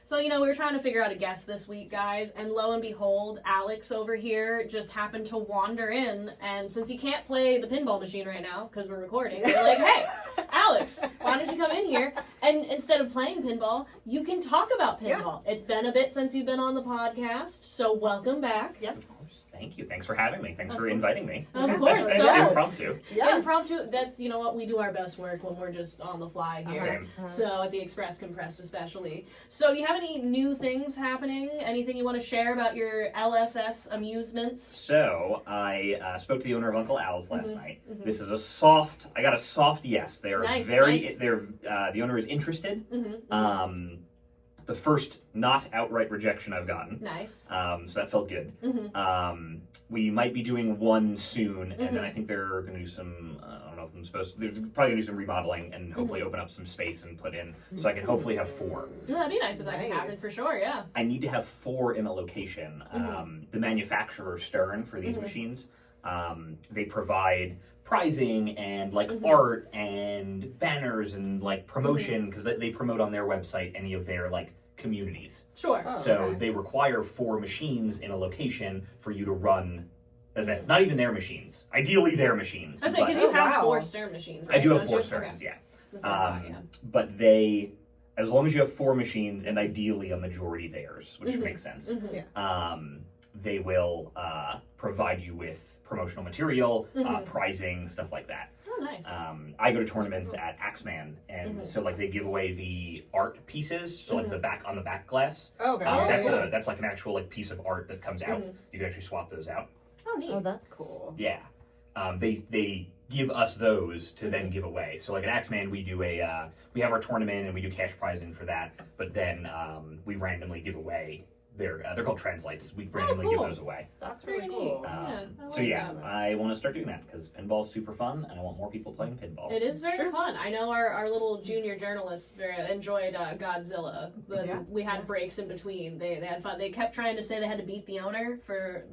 So, we were trying to figure out a guest this week, guys, and lo and behold, Alex over here just happened to wander in, and since he can't play the pinball machine right now, because we're recording, we're like, hey, Alex, why don't you come in here, and instead of playing pinball, you can talk about pinball. Yeah. It's been a bit since you've been on the podcast, so welcome back. Yes. Thank you. Thanks for having me. Thanks for inviting me. Of course. Impromptu. Yeah. Impromptu, that's, what, we do our best work when we're just on the fly here. Same. So, at the Express Compressed especially. So, do you have any new things happening? Anything you want to share about your LSS amusements? So, I spoke to the owner of Uncle Al's last night. Mm-hmm. This is I got a soft yes. They're nice. The owner is interested. Mm-hmm. The first not outright rejection I've gotten. Nice. So that felt good. Mm-hmm. We might be doing one soon, and then I think they're going to do some, I don't know if I'm supposed to, they're probably going to do some remodeling and hopefully open up some space and put in, so I can hopefully have 4. That'd be nice if that could happen for sure, yeah. I need to have 4 in a location. The manufacturer, Stern, for these machines, they provide prizing and art and banners and promotion because they promote on their website any of their communities. Sure. So they require 4 machines in a location for you to run events. Not even their machines. Ideally their machines. I say because you have 4 Stern machines, right? I do have 4 Sterns, yeah. That's what I thought, yeah. But they, as long as you have 4 machines and ideally a majority theirs, which makes sense, they will provide you with promotional material, prizing, stuff like that. Oh, nice. I go to tournaments at Axeman, and so they give away the art pieces, so the back on the back glass. Okay. That's an actual piece of art that comes out. You can actually swap those out. Oh, neat. Oh, that's cool. Yeah. They give us those to then give away. So at Axeman, we do we have our tournament and we do cash prizing for that, but then we randomly give away. They're called translates. We randomly give those away. That's really Pretty cool. I want to start doing that because pinball's super fun, and I want more people playing pinball. It is very fun. I know our little junior journalists enjoyed Godzilla, but we had breaks in between. They had fun. They kept trying to say they had to beat the owner for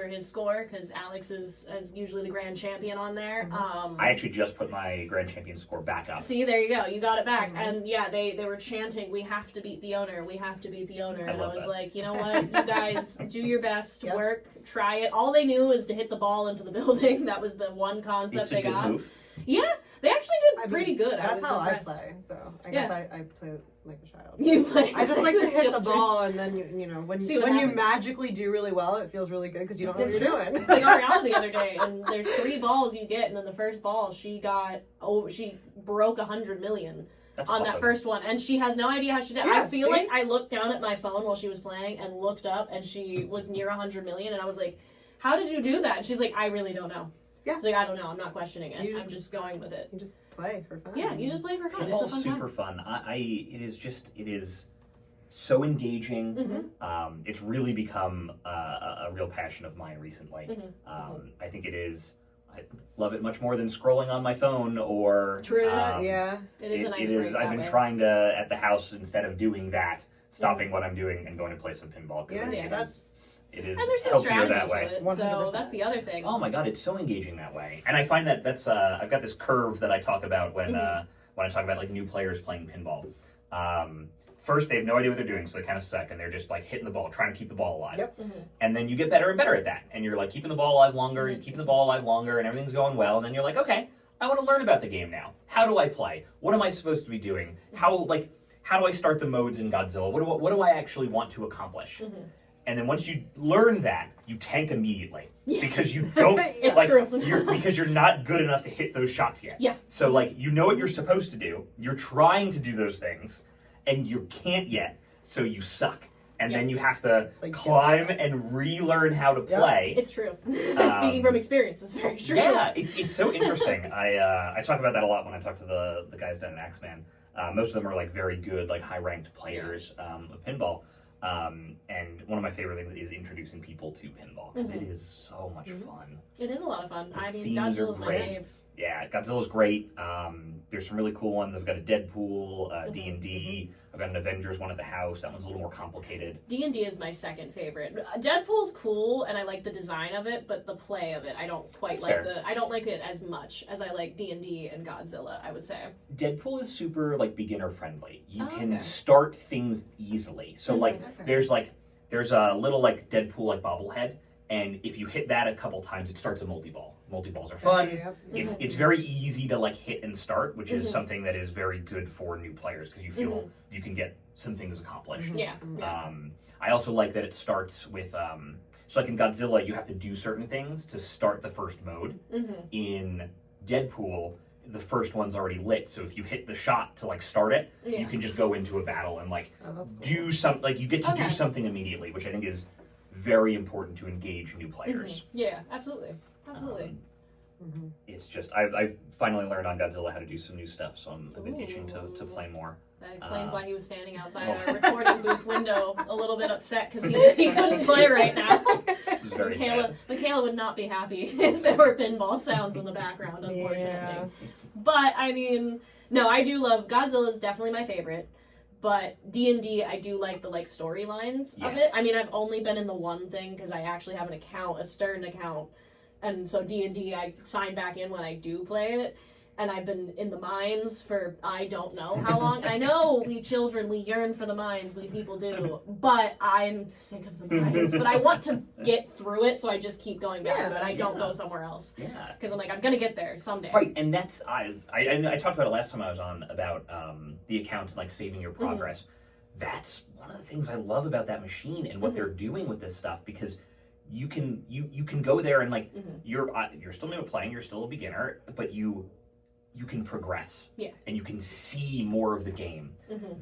his score because Alex is usually the grand champion on there. I actually just put my grand champion score back up. See, there you go. You got it back. And yeah, they were chanting, "We have to beat the owner. We have to beat the owner." And I was like, you know what? You guys do your best, work, try it. All they knew was to hit the ball into the building. That was the one concept they got. Move. Yeah, they actually did pretty good. That's how impressed. I play. So I guess I play like a child. You play. I just like to hit the ball, and then when you happens. magically do really well, it feels really good because you don't know what you're doing. It's like Ariana the other day, and there's 3 balls you get, and then the first ball she broke 100 million. That's on awesome. that first one, and she has no idea how she did. Yeah, I feel like I looked down at my phone while she was playing and looked up, and she was near 100 million, and I was like, "How did you do that?" And she's like, "I really don't know." Yeah, she's like, "I don't know. I'm not questioning it. I'm just going with it." You just play for fun. Yeah, you just play for fun. Pinball's It's a fun super fun. It is so engaging. It's really become a real passion of mine recently. I think it is. I love it much more than scrolling on my phone or... True. Yeah. It is a nice break. I've been trying to, at the house, instead of doing that, stopping what I'm doing and going to play some pinball. Yeah, it is and there's some healthier strategy that way. to it, 100%. so that's the other thing. Oh my god, it's so engaging that way. And I find that's, I've got this curve that I talk about when I talk about new players playing pinball. First, they have no idea what they're doing, so they kind of suck, and they're just hitting the ball, trying to keep the ball alive. Yep. And then you get better and better at that, and you're keeping the ball alive longer, and everything's going well, and then you're like, okay, I want to learn about the game now. How do I play? What am I supposed to be doing? How do I start the modes in Godzilla? What do I actually want to accomplish? And then once you learn that, you tank immediately because you don't. It's true. Because you're not good enough to hit those shots yet. Yeah. So you know what you're supposed to do. You're trying to do those things. And you can't yet, so you suck. And then you have to climb and relearn how to play. It's true. Speaking from experience, it's very true. Yeah, it's so interesting. I talk about that a lot when I talk to the guys down at Axeman. Most of them are very good, high-ranked players of pinball. And one of my favorite things is introducing people to pinball because it is so much fun. It is a lot of fun. The themes Godzilla's are my great. fave. Yeah, Godzilla's great. There's some really cool ones. I've got a Deadpool, D&D. I've got an Avengers one at the house. That one's a little more complicated. D&D is my second favorite. Deadpool's cool, and I like the design of it, but the play of it, I don't quite like I don't like it as much as I like D&D and Godzilla, I would say. Deadpool is super, like, beginner friendly. You can start things easily. So, there's a little, like, Deadpool, like, bobblehead, and if you hit that a couple times, it starts a multi-ball. Multi-balls are fun. It's very easy to, like, hit and start, which is something that is very good for new players, because you feel you can get some things accomplished. I also like that it starts with, so like in Godzilla, you have to do certain things to start the first mode. In Deadpool, the first one's already lit, so if you hit the shot to, like, start it, you can just go into a battle and, like, do something, like, you get to do something immediately, which I think is very important to engage new players. Yeah, absolutely. Absolutely. It's just, I've finally learned on Godzilla how to do some new stuff, so I've been itching to play more. That explains why he was standing outside our recording booth window a little bit upset because he couldn't play right now. It was very sad. Michaela would not be happy if there were pinball sounds in the background, unfortunately. Yeah. But, I mean, no, I do love, Godzilla's definitely my favorite. But D&D, I do like the, like, storylines of it. I mean, I've only been in the one thing because I actually have an account, a Stern account. And so D&D, I sign back in when I do play it. And I've been in the mines for I don't know how long. And I know we children, we yearn for the mines, we people do. But I'm sick of the mines. But I want to get through it, so I just keep going back to it. I don't go somewhere else. Yeah. Because I'm like, I'm going to get there someday. Right, and that's, I talked about it last time I was on, about the accounts and, like, saving your progress. That's one of the things I love about that machine and what they're doing with this stuff, because you can go there and, like, you're still new at playing, you're still a beginner, but you can progress. Yeah. And you can see more of the game.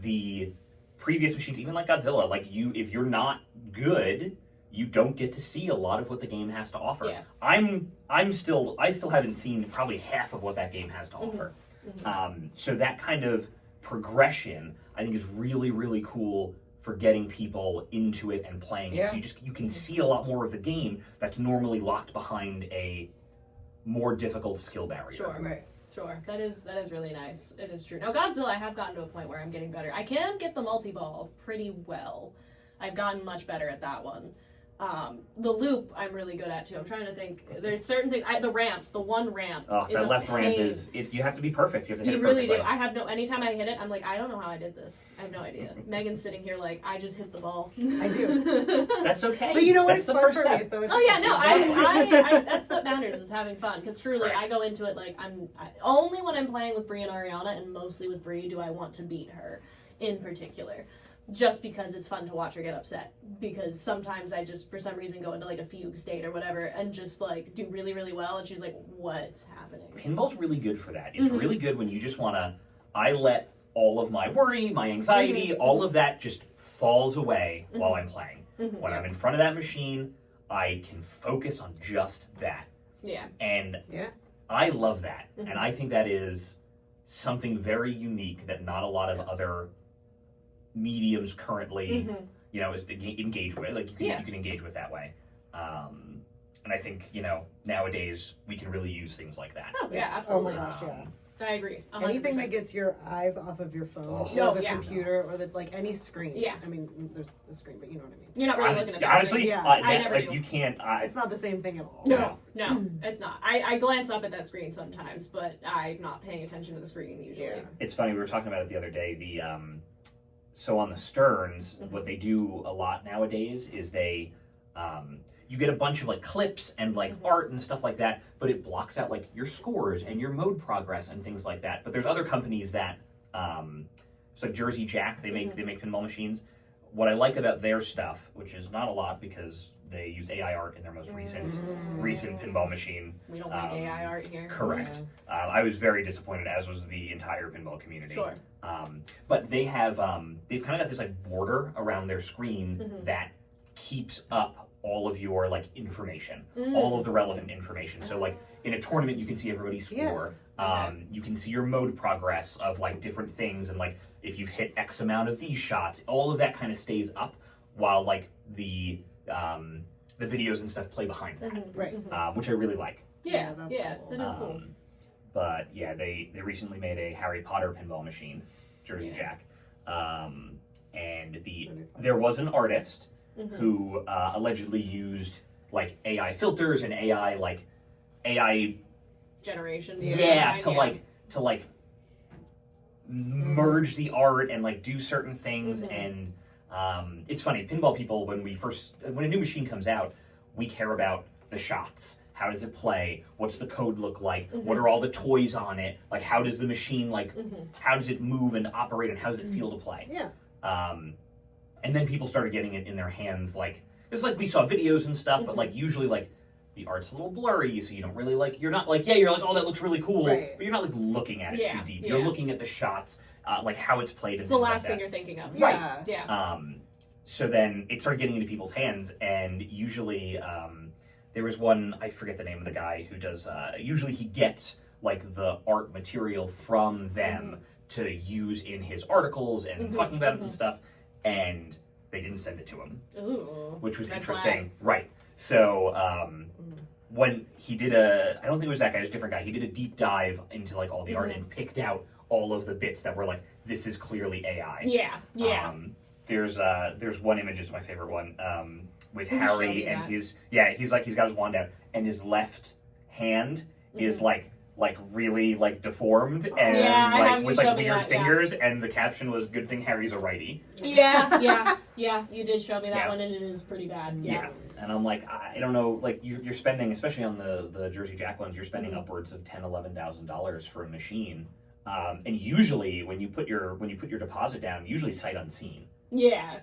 The previous machines, even like Godzilla, like, if you're not good, you don't get to see a lot of what the game has to offer. Yeah. I still haven't seen probably half of what that game has to offer. So that kind of progression, I think, is really, really cool for getting people into it and playing it. So you can see a lot more of the game that's normally locked behind a more difficult skill barrier. Sure. Right. Sure, that is really nice. It is true. Now, Godzilla, I have gotten to a point where I'm getting better. I can get the multi-ball pretty well. I've gotten much better at that one. The loop, I'm really good at, too. I'm trying to think. There's certain things. The ramps, the one ramp is that a left pain. ramp is, you have to be perfect. You have to hit You it really do. perfectly. I have anytime I hit it, I'm like, I don't know how I did this. I have no idea. Megan's sitting here like, I just hit the ball. I do. That's okay. But you know what? That's It's the fun first for step. me, so it's I that's what matters, is having fun. Because truly, Right. I go into it like, only when I'm playing with Brie and Ariana, and mostly with Brie, do I want to beat her in particular. Just because it's fun to watch her get upset. Because sometimes I just, for some reason, go into, like, a fugue state or whatever and just, like, do really, really well. And she's like, what's happening? Pinball's really good for that. It's really good when you just want to, I let all of my worry, my anxiety, all of that just falls away while I'm playing. When I'm in front of that machine, I can focus on just that. Yeah. And I love that. And I think that is something very unique that not a lot of other mediums currently, engage with. Like, you can engage with that way. And I think, nowadays we can really use things like that. Oh, yeah, absolutely. Oh my gosh, yeah. I agree. 100%. Anything that gets your eyes off of your phone or the computer or like any screen. Yeah. I mean, there's a screen, but you know what I mean. You're not really looking at that honestly, screen. I never do. You can't. It's not the same thing at all. No, it's not. I glance up at that screen sometimes, but I'm not paying attention to the screen usually. Yeah. It's funny, we were talking about it the other day. So on the Sterns, what they do a lot nowadays is they, you get a bunch of, like, clips and, like, art and stuff like that, but it blocks out, like, your scores and your mode progress and things like that. But there's other companies that, so Jersey Jack, they make pinball machines. What I like about their stuff, which is not a lot because they used AI art in their most recent pinball machine. We don't like AI art here. Correct. Yeah. I was very disappointed, as was the entire pinball community. Sure. But they have, they've kind of got this, like, border around their screen that keeps up all of your, like, information, all of the relevant information. So, like, in a tournament, you can see everybody's score. You can see your mode progress of, like, different things, and, like, if you've hit X amount of these shots, all of that kind of stays up while, like, the videos and stuff play behind that, right? Which I really like. Yeah, that's cool. That is cool. But yeah, they recently made a Harry Potter pinball machine, Jersey Jack. And there was an artist who allegedly used like AI filters and AI generation. To merge the art and like do certain things. And it's funny, pinball people, when a new machine comes out, we care about the shots. How does it play? What's the code look like? What are all the toys on it? Like, how does the machine, how does it move and operate, and how does it feel to play? Yeah. And then people started getting it in their hands, it's like we saw videos and stuff, but usually the art's a little blurry, so you don't really you're not you're like, oh, that looks really cool, right. but you're not looking at it too deep. You're looking at the shots, how it's played. It's the last thing you're thinking of. Yeah. Right. Yeah. So then it started getting into people's hands, and usually there was one, I forget the name of the guy who does, usually he gets the art material from them to use in his articles and talking about it and stuff, and they didn't send it to him. Ooh, which was red interesting. flag. Right. So when he did I don't think it was that guy, it was a different guy, he did a deep dive into all the art and picked out all of the bits that were this is clearly AI. Yeah, yeah. There's one image, is my favorite one, with Harry and he's got his wand out and his left hand is really deformed and with weird fingers, and the caption was, "Good thing Harry's a righty." Yeah. You did show me that one, and it is pretty bad. Yeah. And I'm I don't know, you're spending, especially on the Jersey Jack ones, you're spending upwards of $10,000-$11,000 for a machine, and usually when you put your deposit down, usually sight unseen. Yeah.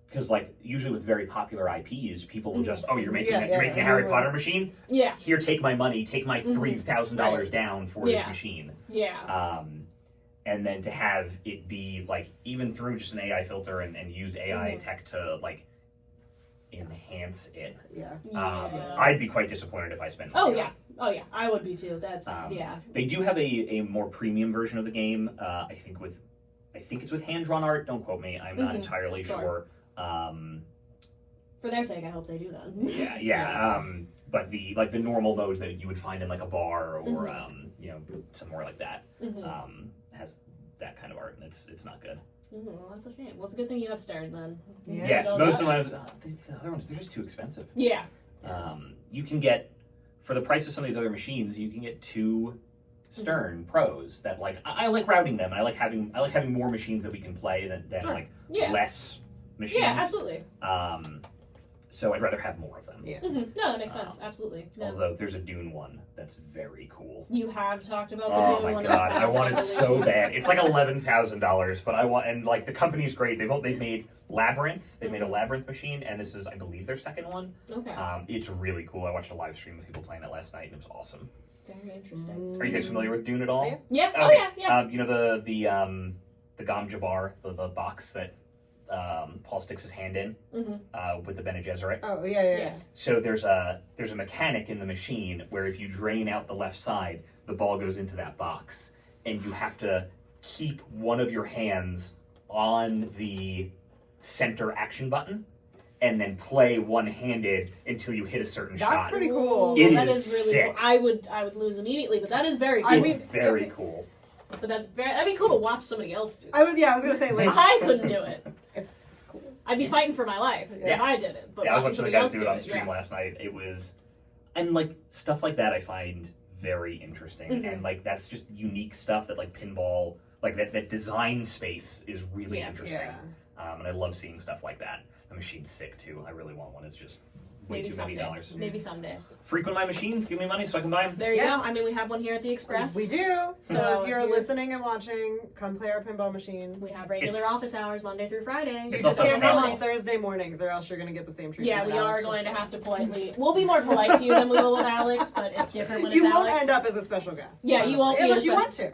Because usually with very popular IPs, people will just, you're making a Harry Potter machine? Yeah. Here, take my money, take my $3,000 down for this machine. Yeah. And then to have it be even through just an AI filter and used AI tech to enhance it. I'd be quite disappointed if I spent money on it. Oh yeah, I would be too. That's They do have a more premium version of the game. I think it's with hand-drawn art. Don't quote me. I'm not entirely sure. For their sake, I hope they do that. Yeah. But the normal modes that you would find in a bar or somewhere like that has that kind of art, and it's not good. Well, that's a shame. Well, it's a good thing you have Stern then. Yes, most of them. The other ones, they're just too expensive. Yeah. You can get, for the price of some of these other machines, you can get 2 Stern Pros that I like routing them, and I like having more machines that we can play than less machines. Yeah, absolutely. So I'd rather have more of them. Yeah. No, that makes sense. Absolutely. No. Although there's a Dune one that's very cool. You have talked about the Dune one. Oh my god, I want it so bad. It's $11,000, but I want, and the company's great. They've made Labyrinth. They made a Labyrinth machine, and this is, I believe, their second one. Okay. It's really cool. I watched a live stream of people playing it last night, and it was awesome. Very interesting. Are you guys familiar with Dune at all? Yeah. Okay. Oh yeah. You know the Gom Jabbar, the box that Paul sticks his hand in with the Bene Gesserit. Oh yeah. So there's a mechanic in the machine where if you drain out the left side, the ball goes into that box, and you have to keep one of your hands on the center action button, and then play one-handed until you hit a certain shot. That's pretty cool. That is really sick. cool. I would lose immediately, but that is very cool. It's very cool. But that'd be cool to watch somebody else do. I was gonna say I couldn't do it. It's cool. I'd be fighting for my life if I did it. But I was watching somebody the guys else do it on stream last night. It was, and stuff like that I find very interesting, and that's just unique stuff that pinball, that design space is really interesting. Yeah. And I love seeing stuff like that. The machine's sick too. I really want one. It's just way too many dollars. Maybe someday. Frequent my machines. Give me money so I can buy them. There you go. I mean, we have one here at the Express. We do. So if you're listening and watching, come play our pinball machine. We have regular office hours Monday through Friday. You just can't come on Thursday mornings, or else you're going to get the same treatment. Yeah, we are going to have to politely. We'll be more polite to you than we will with Alex, but it's different when it's Alex. You won't end up as a special guest. Yeah, you won't. Unless you want to.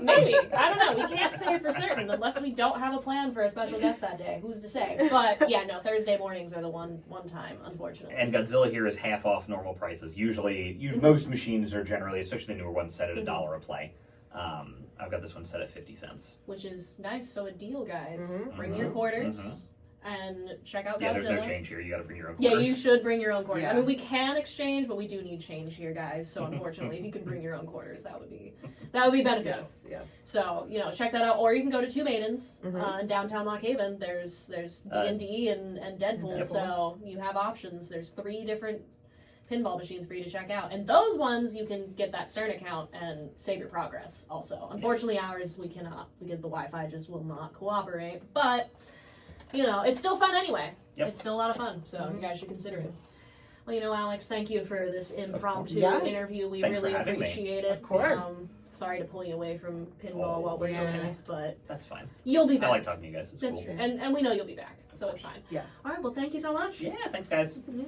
Maybe. I don't know. We can't say for certain unless we don't have a plan for a special guest that day. Who's to say? But yeah, no. Thursday mornings are the one time, unfortunately. And Godzilla here is half off normal prices. Usually, most machines are generally, especially the newer ones, set at $1 a play. I've got this one set at 50 cents. Which is nice. So a deal, guys. Bring your quarters. and check out Godzilla. Yeah, there's no change here. You got to bring your own Yeah, quarters. you should bring your own quarters. Yeah. I mean, we can exchange, but we do need change here, guys. So unfortunately, if you can bring your own quarters, that would be beneficial. Yes. So check that out, or you can go to Two Maidens in downtown Lock Haven. There's D&D and Deadpool, so you have options. There's 3 different pinball machines for you to check out, and those ones you can get that Stern account and save your progress. Also, unfortunately, ours we cannot because the Wi-Fi just will not cooperate. But it's still fun anyway. Yep. It's still a lot of fun, so you guys should consider it. Well, Alex, thank you for this impromptu interview. We Thanks really for having appreciate me. it. Of course. Sorry to pull you away from pinball while we're doing this, but that's fine. You'll be back. I like talking to you guys. It's That's cool. true, and we know you'll be back, so it's fine. Yes. All right. Well, thank you so much. Yeah. Thanks, guys. Yeah.